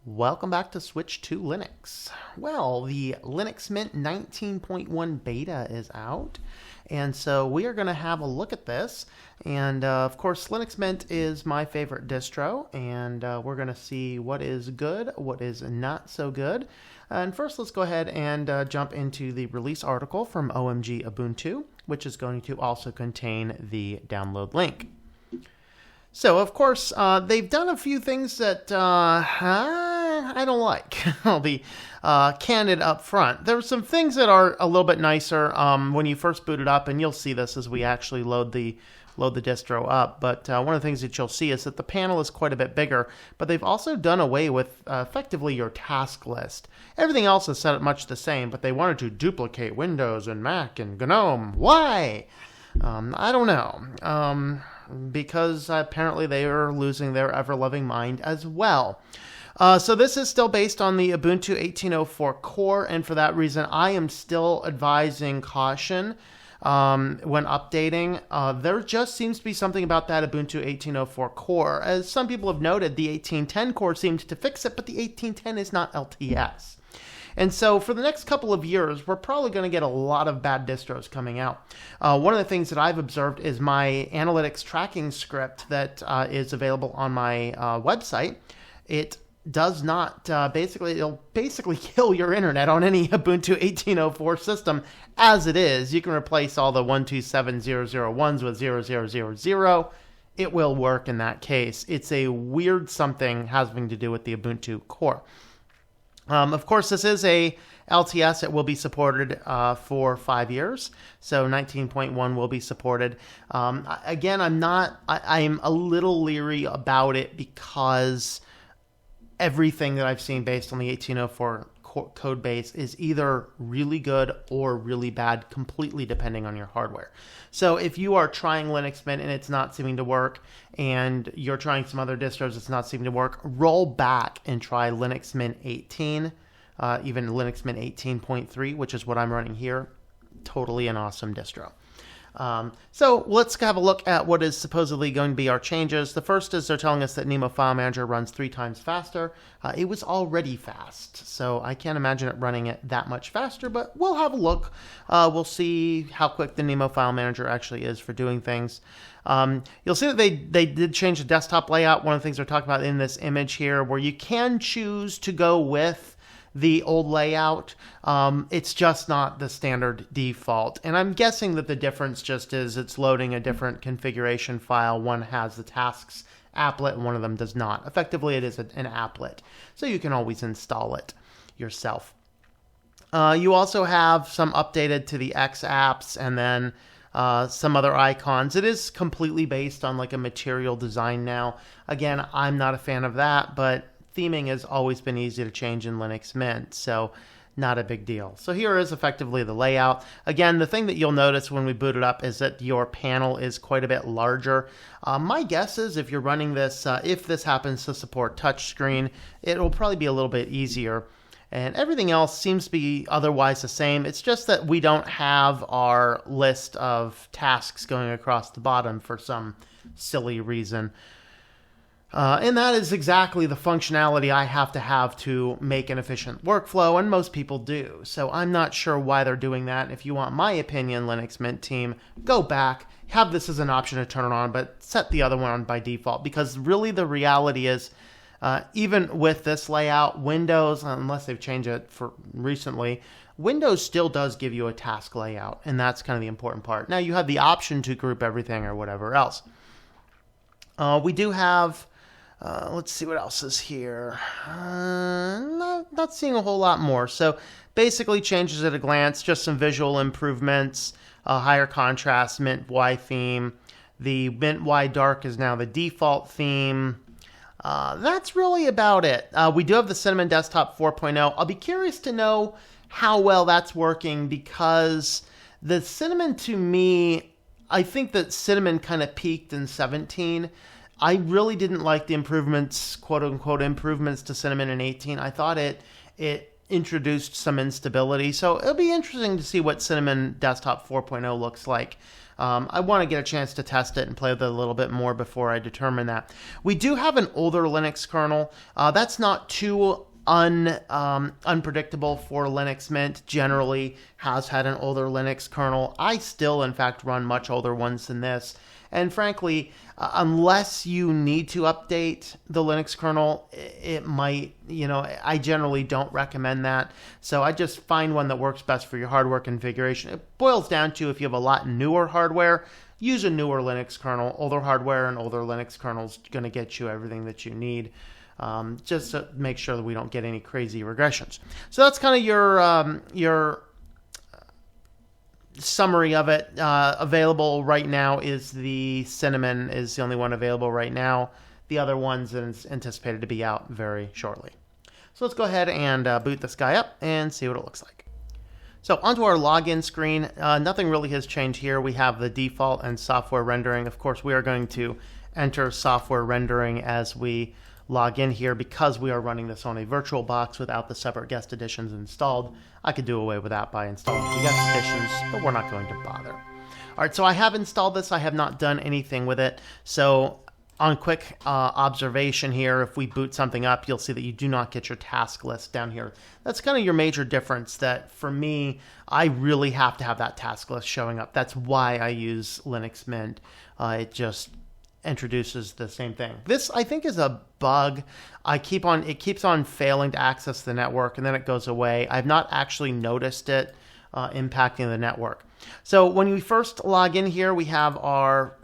Welcome back to Switch2Linux. Well, the Linux Mint 19.1 beta is out, and so we are going to have a look at this. And of course, Linux Mint is my favorite distro, and we're going to see what is good, what is not so good. And first, let's go ahead and jump into the release article from OMG Ubuntu, which is going to also contain the download link. So, of course, they've done a few things that I don't like. I'll be candid up front. There are some things that are a little bit nicer when you first boot it up, and you'll see this as we actually load the distro up. But one of the things that you'll see is that the panel is quite a bit bigger, but they've also done away with effectively your task list. Everything else is set up much the same, but they wanted to duplicate Windows and Mac and GNOME. Why? I don't know. Because apparently they are losing their ever-loving mind as well. So this is still based on the Ubuntu 18.04 core, and for that reason, I am still advising caution when updating. There just seems to be something about that Ubuntu 18.04 core. As some people have noted, the 18.10 core seems to fix it, but the 18.10 is not LTS. And so for the next couple of years, we're probably going to get a lot of bad distros coming out. One of the things that I've observed is my analytics tracking script that is available on my website. It does not, it'll basically kill your internet on any Ubuntu 18.04 system as it is. You can replace all the 127.0.0.1s with 0.0.0.0. It will work in that case. It's a weird something having to do with the Ubuntu core. Of course, this is a LTS. It will be supported for 5 years, so 19.1 will be supported. Again, I'm a little leery about it because everything that I've seen based on the 18.04 code base is either really good or really bad, completely depending on your hardware. So if you are trying Linux Mint and it's not seeming to work, and you're trying some other distros it's not seeming to work, roll back and try Linux Mint 18, even Linux Mint 18.3, which is what I'm running here. Totally an awesome distro. So let's have a look at what is supposedly going to be our changes. The first is they're telling us that Nemo File Manager runs 3 times faster. It was already fast, so I can't imagine it running it that much faster, but we'll have a look. We'll see how quick the Nemo File Manager actually is for doing things. You'll see that they did change the desktop layout. One of the things they're talking about in this image here, where you can choose to go with the old layout. It's just not the standard default. And I'm guessing that the difference just is it's loading a different configuration file. One has the tasks applet and one of them does not. Effectively, it is an applet. So you can always install it yourself. You also have some updated to the X apps and then some other icons. It is completely based on like a material design now. Again, I'm not a fan of that, but theming has always been easy to change in Linux Mint, so not a big deal. So here is effectively the layout. Again, the thing that you'll notice when we boot it up is that your panel is quite a bit larger. My guess is if you're running this, if this happens to support touchscreen, it'll probably be a little bit easier. And everything else seems to be otherwise the same. It's just that we don't have our list of tasks going across the bottom for some silly reason. And that is exactly the functionality I have to make an efficient workflow, and most people do. So I'm not sure why they're doing that. If you want my opinion, Linux Mint team, go back, have this as an option to turn it on, but set the other one on by default. Because really the reality is, even with this layout, Windows, unless they've changed it for recently, Windows still does give you a task layout, and that's kind of the important part. Now you have the option to group everything or whatever else. We do have... let's see what else is here. Not seeing a whole lot more. So basically changes at a glance, just some visual improvements, higher contrast, Mint Y theme. The Mint Y Dark is now the default theme. That's really about it. We do have the Cinnamon Desktop 4.0. I'll be curious to know how well that's working because the Cinnamon, to me, I think that Cinnamon kind of peaked in 17. I really didn't like the improvements, quote-unquote improvements to Cinnamon in 18. I thought it introduced some instability. So it'll be interesting to see what Cinnamon Desktop 4.0 looks like. I want to get a chance to test it and play with it a little bit more before I determine that. We do have an older Linux kernel. That's not too unpredictable for Linux Mint. Generally has had an older Linux kernel. I still, in fact, run much older ones than this. And frankly, unless you need to update the Linux kernel, it might, I generally don't recommend that. So I just find one that works best for your hardware configuration. It boils down to if you have a lot newer hardware, use a newer Linux kernel. Older hardware and older Linux kernels going to get you everything that you need. Just to make sure that we don't get any crazy regressions. So that's kind of your summary of it. Available right now is the Cinnamon is the only one available right now. The other one's anticipated to be out very shortly. So let's go ahead and boot this guy up and see what it looks like. So onto our login screen. Nothing really has changed here. We have the default and software rendering. Of course, we are going to enter software rendering as we log in here because we are running this on a virtual box without the separate guest editions installed. I could do away with that by installing the guest editions, but we're not going to bother. All right, so I have installed this. I have not done anything with it. So on quick observation here, if we boot something up, you'll see that you do not get your task list down here. That's kind of your major difference that for me, I really have to have that task list showing up. That's why I use Linux Mint. It just introduces the same thing. This, I think, is a bug. It keeps on failing to access the network, and then it goes away. I've not actually noticed it impacting the network. So when we first log in here, we have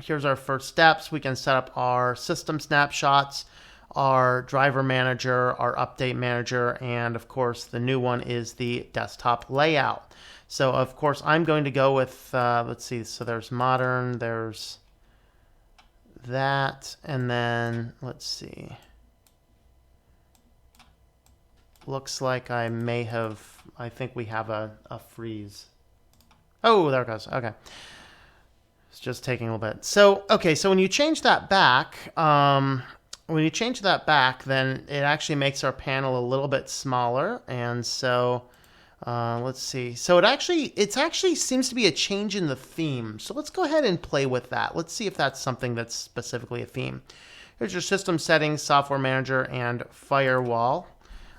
here's our first steps. We can set up our system snapshots, our driver manager, our update manager, and of course the new one is the desktop layout. So of course I'm going to go with, let's see, so there's modern, there's that, and then let's see. Looks like I think we have a freeze. Oh, there it goes. Okay. It's just taking a little bit. So, okay, so when you change that back, then it actually makes our panel a little bit smaller. And so, let's see. So it actually seems to be a change in the theme. So let's go ahead and play with that. Let's see if that's something that's specifically a theme. Here's your system settings, software manager, and firewall.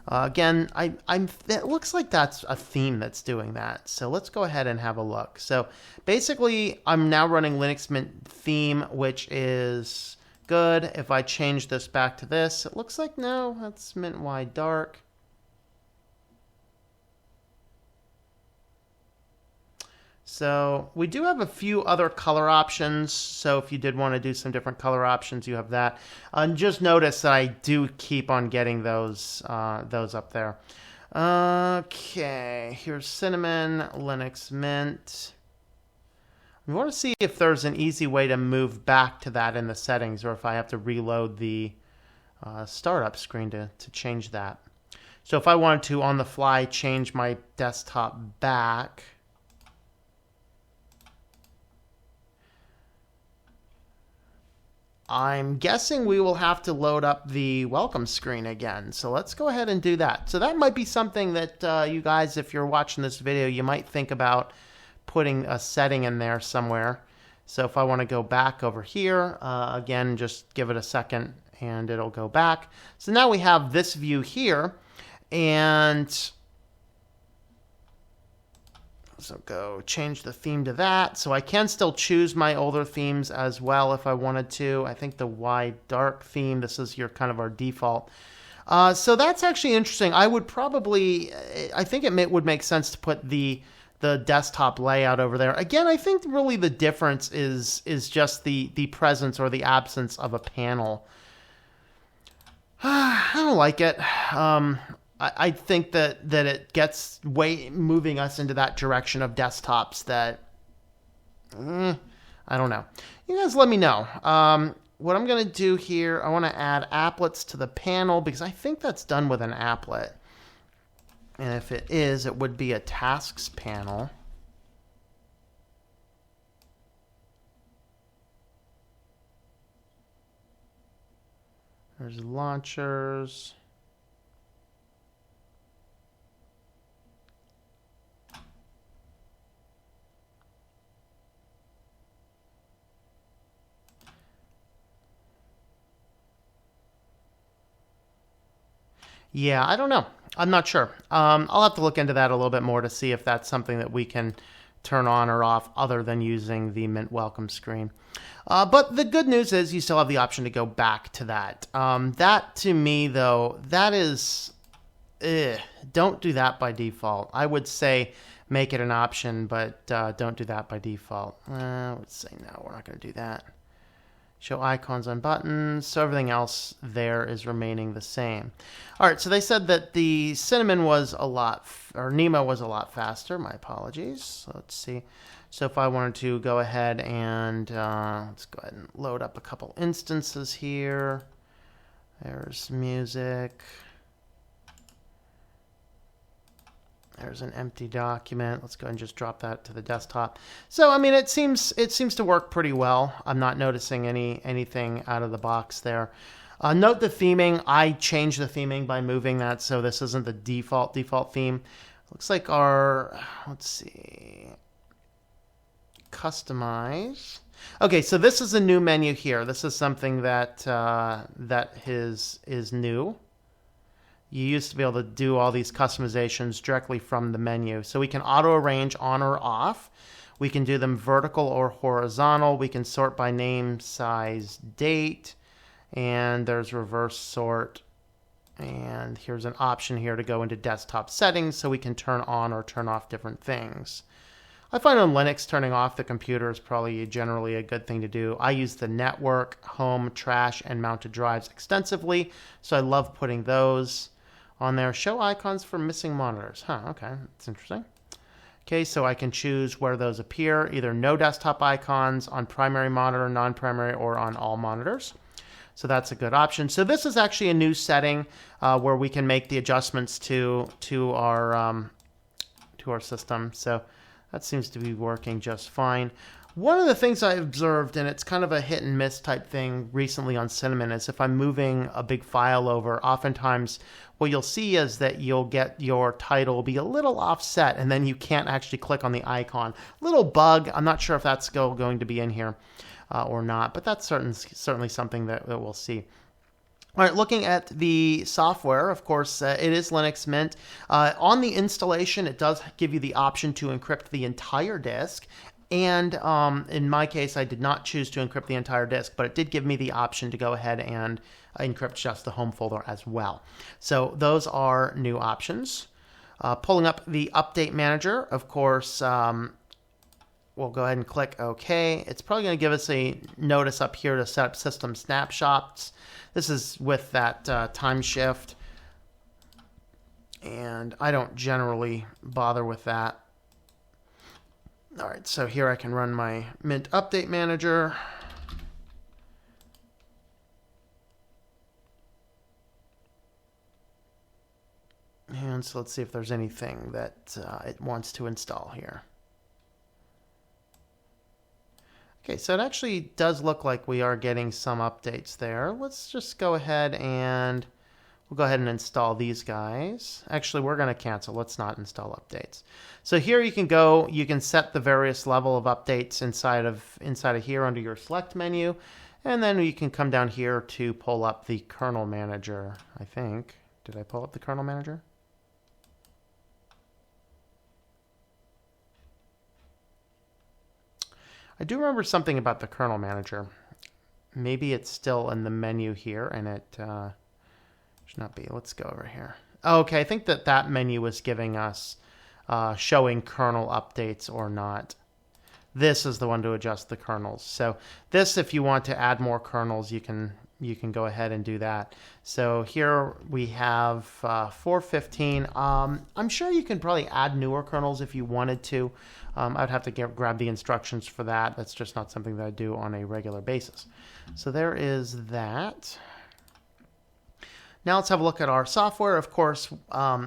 Again, it looks like that's a theme that's doing that. So let's go ahead and have a look. So basically, I'm now running Linux Mint theme, which is good. If I change this back to this, it looks like no, that's Mint wide dark. So we do have a few other color options. So if you did want to do some different color options, you have that. And just notice that I do keep on getting those up there. Okay, here's Cinnamon, Linux Mint. We want to see if there's an easy way to move back to that in the settings, or if I have to reload the startup screen to change that. So if I wanted to, on the fly, change my desktop back, I'm guessing we will have to load up the welcome screen again. So let's go ahead and do that. So that might be something that you guys, if you're watching this video, you might think about putting a setting in there somewhere. So if I want to go back over here, again, just give it a second and it'll go back. So now we have this view here, and so go change the theme to that. So I can still choose my older themes as well if I wanted to. I think the wide dark theme, this is your kind of our default. So that's actually interesting. I think it would make sense to put the desktop layout over there. Again, I think really the difference is just the presence or the absence of a panel. I don't like it. I think that it gets moving us into that direction of desktops that, I don't know. You guys let me know. What I'm going to do here, I want to add applets to the panel because I think that's done with an applet. And if it is, it would be a tasks panel. There's launchers. Yeah, I don't know. I'm not sure. I'll have to look into that a little bit more to see if that's something that we can turn on or off other than using the Mint welcome screen. But the good news is you still have the option to go back to that. That to me, though, that is... don't do that by default. I would say make it an option, but don't do that by default. Let's say no, we're not going to do that. Show icons on buttons, so everything else there is remaining the same. All right, so they said that the Cinnamon was a lot, or Nemo was a lot faster. My apologies. So let's see. So if I wanted to go ahead and let's go ahead and load up a couple instances here. There's music. There's an empty document. Let's go ahead and just drop that to the desktop. So, I mean, it seems to work pretty well. I'm not noticing anything out of the box there. Note the theming. I changed the theming by moving that, so this isn't the default theme. Looks like our, let's see, customize. Okay, so this is a new menu here. This is something that is new. You used to be able to do all these customizations directly from the menu. So we can auto-arrange on or off. We can do them vertical or horizontal. We can sort by name, size, date. And there's reverse sort. And here's an option here to go into desktop settings so we can turn on or turn off different things. I find on Linux, turning off the computer is probably generally a good thing to do. I use the network, home, trash, and mounted drives extensively. So I love putting those on there. Show icons for missing monitors. Okay, that's interesting. Okay, so I can choose where those appear, either no desktop icons, on primary monitor, non-primary, or on all monitors. So that's a good option. So this is actually a new setting where we can make the adjustments to our system. So that seems to be working just fine. One of the things I observed, and it's kind of a hit and miss type thing recently on Cinnamon, is if I'm moving a big file over, oftentimes what you'll see is that you'll get your title be a little offset, and then you can't actually click on the icon. Little bug. I'm not sure if that's still going to be in here or not, but that's certainly something that we'll see. All right, looking at the software, of course, it is Linux Mint. On the installation, it does give you the option to encrypt the entire disk. And in my case, I did not choose to encrypt the entire disk, but it did give me the option to go ahead and encrypt just the home folder as well. So those are new options. Pulling up the Update Manager, of course, we'll go ahead and click OK. It's probably going to give us a notice up here to set up system snapshots. This is with that time shift, and I don't generally bother with that. All right, so here I can run my Mint Update Manager. And so let's see if there's anything that it wants to install here. Okay, so it actually does look like we are getting some updates there. Let's just go ahead and we'll go ahead and install these guys. Actually, we're going to cancel. Let's not install updates. So here you can go. You can set the various level of updates inside of here under your select menu, and then you can come down here to pull up the kernel manager. I think. Did I pull up the kernel manager? I do remember something about the kernel manager. Maybe it's still in the menu here, and it should not be. Let's go over here. Okay, I think that menu was giving us showing kernel updates or not. This is the one to adjust the kernels. So this, if you want to add more kernels, you can go ahead and do that. So here we have 415. I'm sure you can probably add newer kernels if you wanted to. I'd have to grab the instructions for that. That's just not something that I do on a regular basis. So there is that. Now let's have a look at our software. Of course,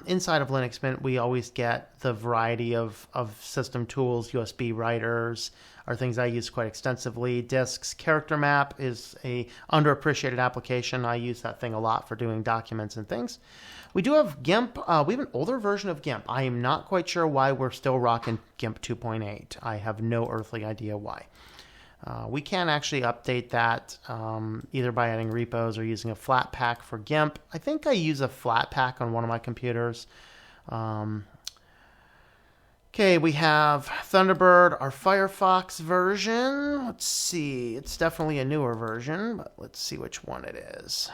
inside of Linux Mint, we always get the variety of system tools. USB writers are things I use quite extensively. Disks, Character Map is a underappreciated application. I use that thing a lot for doing documents and things. We do have GIMP. We have an older version of GIMP. I am not quite sure why we're still rocking GIMP 2.8. I have no earthly idea why. We can actually update that either by adding repos or using a Flatpak for GIMP. I think I use a Flatpak on one of my computers. Okay, we have Thunderbird, our Firefox version. Let's see, it's definitely a newer version, but let's see which one it is.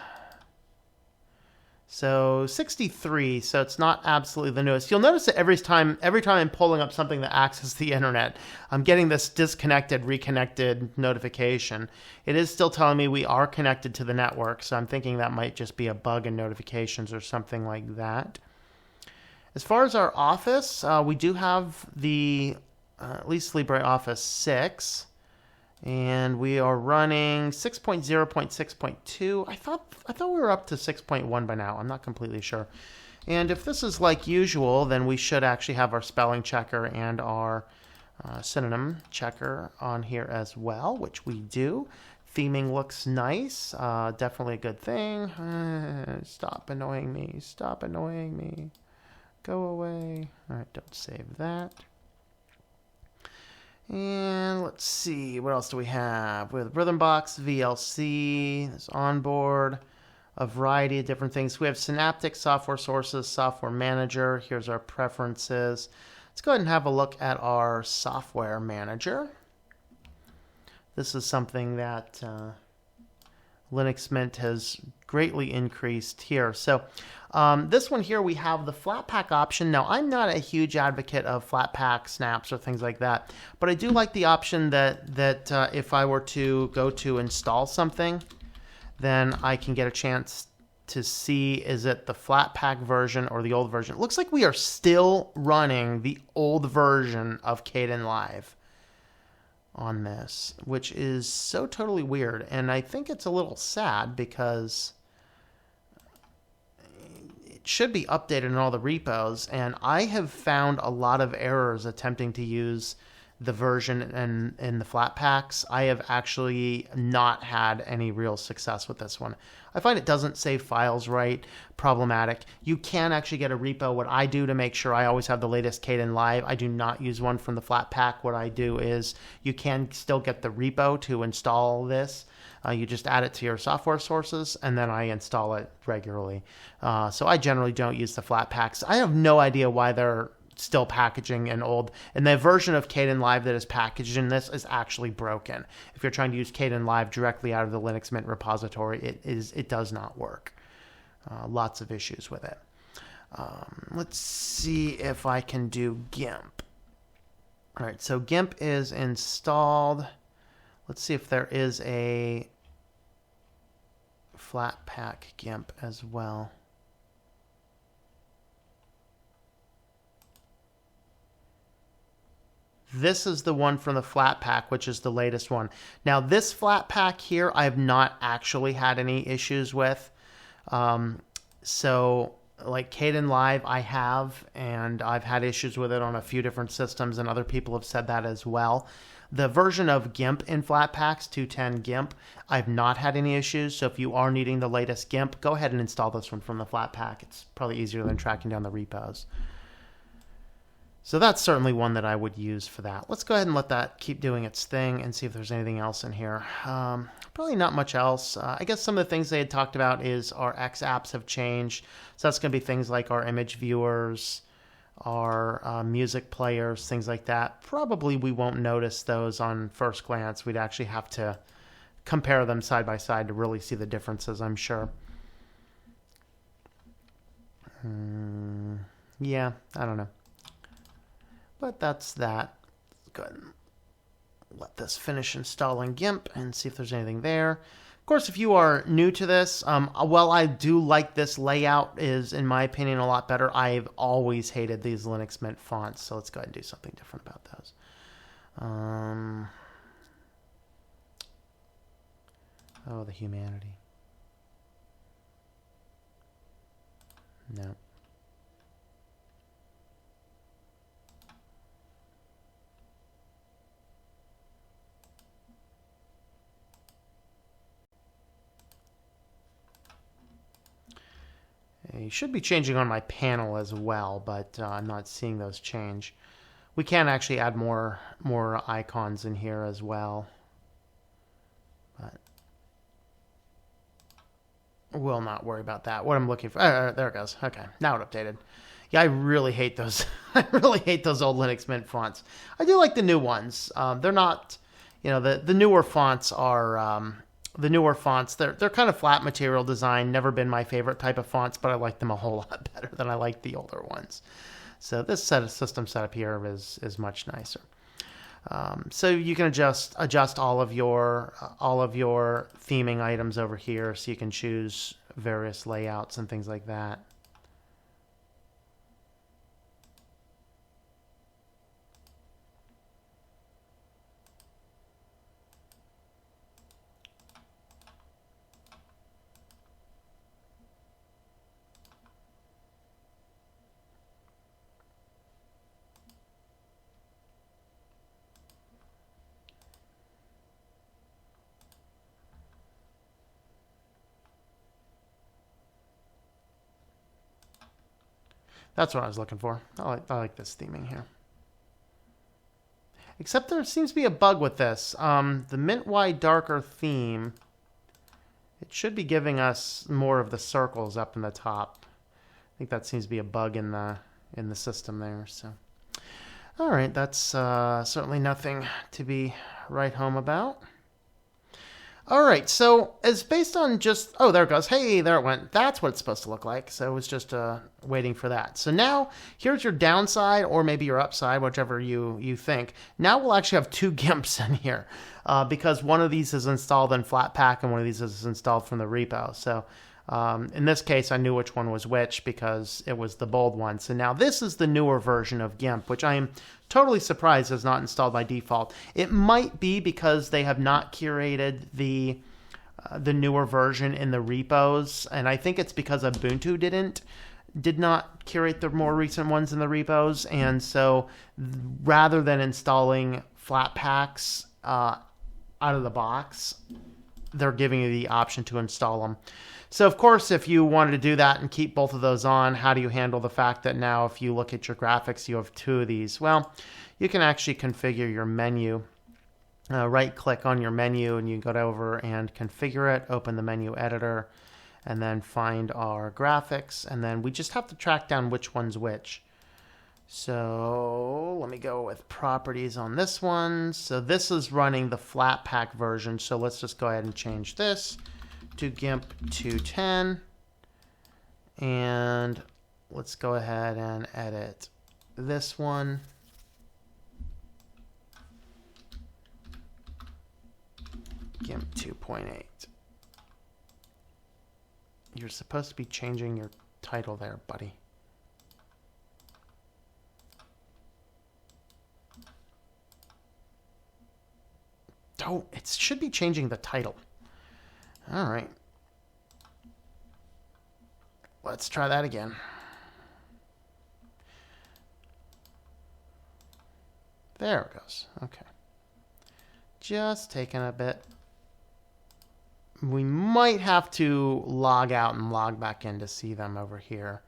So 63, so it's not absolutely the newest. You'll notice that every time I'm pulling up something that accesses the internet, I'm getting this disconnected, reconnected notification. It is still telling me we are connected to the network, so I'm thinking that might just be a bug in notifications or something like that. As far as our Office, we do have the at least LibreOffice 6. And we are running 6.0.6.2. I thought we were up to 6.1 by now. I'm not completely sure. And if this is like usual, then we should actually have our spelling checker and our synonym checker on here as well, which we do. Theming looks nice. Definitely a good thing. Stop annoying me. Stop annoying me. Go away. All right, don't save that. And let's see, what else do we have? With Rhythmbox, VLC, there's onboard, a variety of different things. We have Synaptic, Software Sources, Software Manager. Here's our preferences. Let's go ahead and have a look at our Software Manager. This is something that Linux Mint has greatly increased here. So this one here, we have the Flatpak option. Now, I'm not a huge advocate of Flatpak snaps or things like that, but I do like the option that if I were to go to install something, then I can get a chance to see, is it the Flatpak version or the old version? It looks like we are still running the old version of Kdenlive on this, which is so totally weird. And I think it's a little sad because it should be updated in all the repos. And I have found a lot of errors attempting to use the version in the Flatpaks. I have actually not had any real success with this one. I find it doesn't save files right, problematic. You can actually get a repo. What I do to make sure I always have the latest Kdenlive, I do not use one from the Flatpak. What I do is you can still get the repo to install this. You just add it to your software sources, and then I install it regularly. So I generally don't use the Flatpaks. I have no idea why they're still packaging an old, and the version of Kdenlive that is packaged in this is actually broken. If you're trying to use Kdenlive directly out of the Linux Mint repository, it does not work. Lots of issues with it. Let's see if I can do GIMP. All right, so GIMP is installed. Let's see if there is a Flatpak GIMP as well. This is the one from the Flatpak, which is the latest one. Now, this Flatpak here, I have not actually had any issues with. So, like Kdenlive, I have, and I've had issues with it on a few different systems, and other people have said that as well. The version of GIMP in Flatpaks, 210 GIMP, I've not had any issues. So if you are needing the latest GIMP, go ahead and install this one from the Flatpak. It's probably easier than tracking down the repos. So that's certainly one that I would use for that. Let's go ahead and let that keep doing its thing and see if there's anything else in here. Probably not much else. I guess some of the things they had talked about is our X apps have changed. So that's going to be things like our image viewers, our music players, things like that. Probably we won't notice those on first glance. We'd actually have to compare them side by side to really see the differences, I'm sure. Yeah, I don't know. But that's that. Go ahead and let this finish installing GIMP and see if there's anything there. Of course, if you are new to this, while I do like this layout, is in my opinion a lot better. I've always hated these Linux Mint fonts, so let's go ahead and do something different about those. Oh, the humanity. No. You should be changing on my panel as well, but I'm not seeing those change. We can actually add more icons in here as well. We'll not worry about that. What I'm looking for, there it goes. Okay, now it updated. Yeah, I really hate those. I really hate those old Linux Mint fonts. I do like the new ones. They're not, the newer fonts are They're kind of flat material design. Never been my favorite type of fonts, but I like them a whole lot better than I like the older ones. So this system setup here is much nicer. So you can adjust all of your theming items over here, so you can choose various layouts and things like that. That's what I was looking for. I like this theming here. Except there seems to be a bug with this. The Mint Wide Darker theme, it should be giving us more of the circles up in the top. I think that seems to be a bug in the system there. So, all right, that's certainly nothing to be right home about. All right, so as based on just, oh, there it goes. Hey, there it went. That's what it's supposed to look like. So it was just waiting for that. So now here's your downside, or maybe your upside, whichever you think. Now we'll actually have two GIMPs in here because one of these is installed in Flatpak and one of these is installed from the repo. So in this case, I knew which one was which because it was the bold one. So now this is the newer version of GIMP, which I am totally surprised is not installed by default. It might be because they have not curated the newer version in the repos, and I think it's because Ubuntu did not curate the more recent ones in the repos, and so rather than installing Flatpaks out of the box, they're giving you the option to install them. So, of course, if you wanted to do that and keep both of those on, how do you handle the fact that now if you look at your graphics, you have two of these? Well, you can actually configure your menu. Right-click on your menu, and you go over and configure it, open the menu editor, and then find our graphics. And then we just have to track down which one's which. So let me go with properties on this one. So this is running the Flatpak version. So let's just go ahead and change this to GIMP 210, and let's go ahead and edit this one. GIMP 2.8. You're supposed to be changing your title there, buddy. Oh, it should be changing the title. All right. Let's try that again. There it goes. Okay. Just taking a bit. We might have to log out and log back in to see them over here.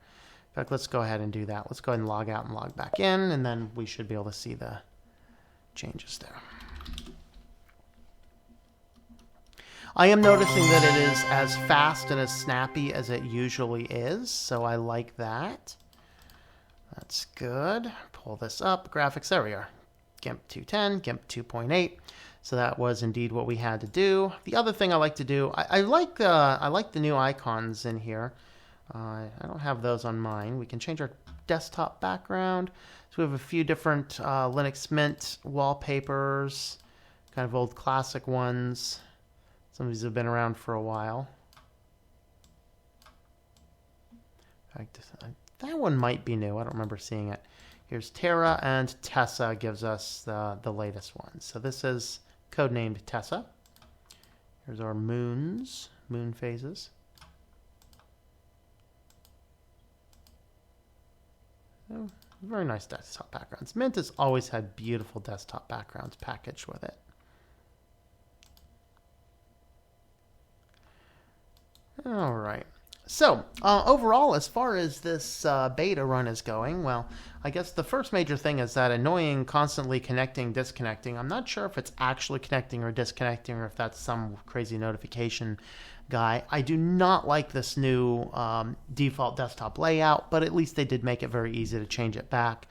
In fact, let's go ahead and do that. Let's go ahead and log out and log back in, and then we should be able to see the changes there. I am noticing that it is as fast and as snappy as it usually is, so I like that. That's good. Pull this up. Graphics, there we are. GIMP 210, GIMP 2.8. So that was indeed what we had to do. The other thing I like to do, I like the new icons in here. I don't have those on mine. We can change our desktop background. So we have a few different Linux Mint wallpapers, kind of old classic ones. Some of these have been around for a while. In fact, that one might be new. I don't remember seeing it. Here's Terra, and Tessa gives us the latest one. So this is codenamed Tessa. Here's our moon phases. So, very nice desktop backgrounds. Mint has always had beautiful desktop backgrounds packaged with it. All right. So, overall, as far as this beta run is going, well, I guess the first major thing is that annoying constantly connecting, disconnecting. I'm not sure if it's actually connecting or disconnecting or if that's some crazy notification guy. I do not like this new default desktop layout, but at least they did make it very easy to change it back.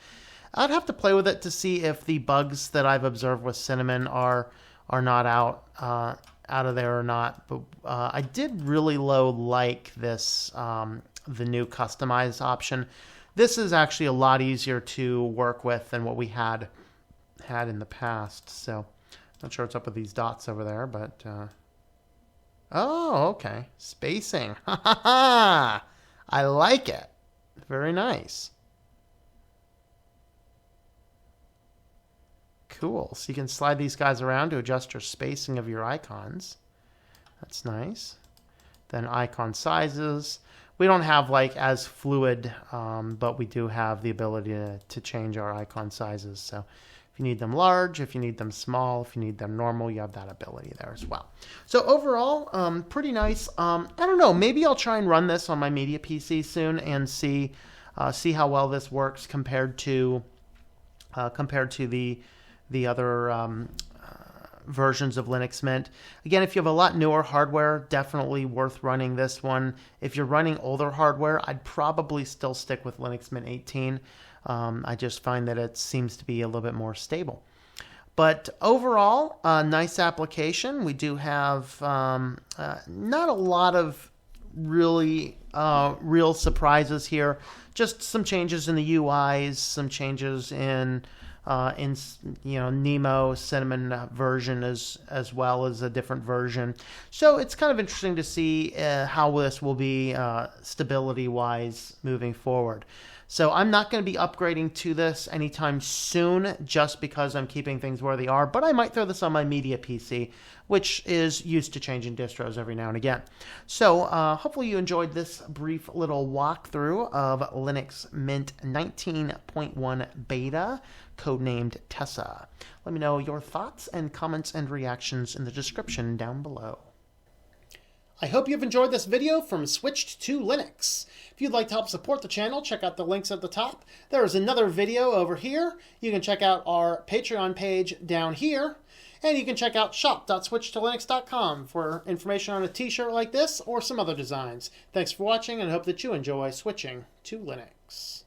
I'd have to play with it to see if the bugs that I've observed with Cinnamon are not out of there or not. But I did really like this, the new customize option. This is actually a lot easier to work with than what we had in the past. So not sure what's up with these dots over there, but oh, okay, spacing. Ha ha ha! I like it. Very nice. Cool. So you can slide these guys around to adjust your spacing of your icons. That's nice. Then icon sizes. We don't have like as fluid, but we do have the ability to change our icon sizes. So if you need them large, if you need them small, if you need them normal, you have that ability there as well. So overall, pretty nice. I don't know. Maybe I'll try and run this on my media PC soon and see how well this works compared to the other versions of Linux Mint. Again, if you have a lot newer hardware, definitely worth running this one. If you're running older hardware, I'd probably still stick with Linux Mint 18. I just find that it seems to be a little bit more stable. But overall, nice application. We do have not a lot of really real surprises here. Just some changes in the UIs, some changes in Nemo Cinnamon version as well as a different version. So it's kind of interesting to see how this will be stability wise moving forward. So I'm not going to be upgrading to this anytime soon just because I'm keeping things where they are, but I might throw this on my media PC, which is used to changing distros every now and again. So hopefully you enjoyed this brief little walkthrough of Linux Mint 19.1 beta, codenamed Tessa. Let me know your thoughts and comments and reactions in the description down below. I hope you've enjoyed this video from Switched2Linux. If you'd like to help support the channel, check out the links at the top. There is another video over here. You can check out our Patreon page down here. And you can check out shop.switchedtolinux.com for information on a t-shirt like this or some other designs. Thanks for watching and I hope that you enjoy switching to Linux.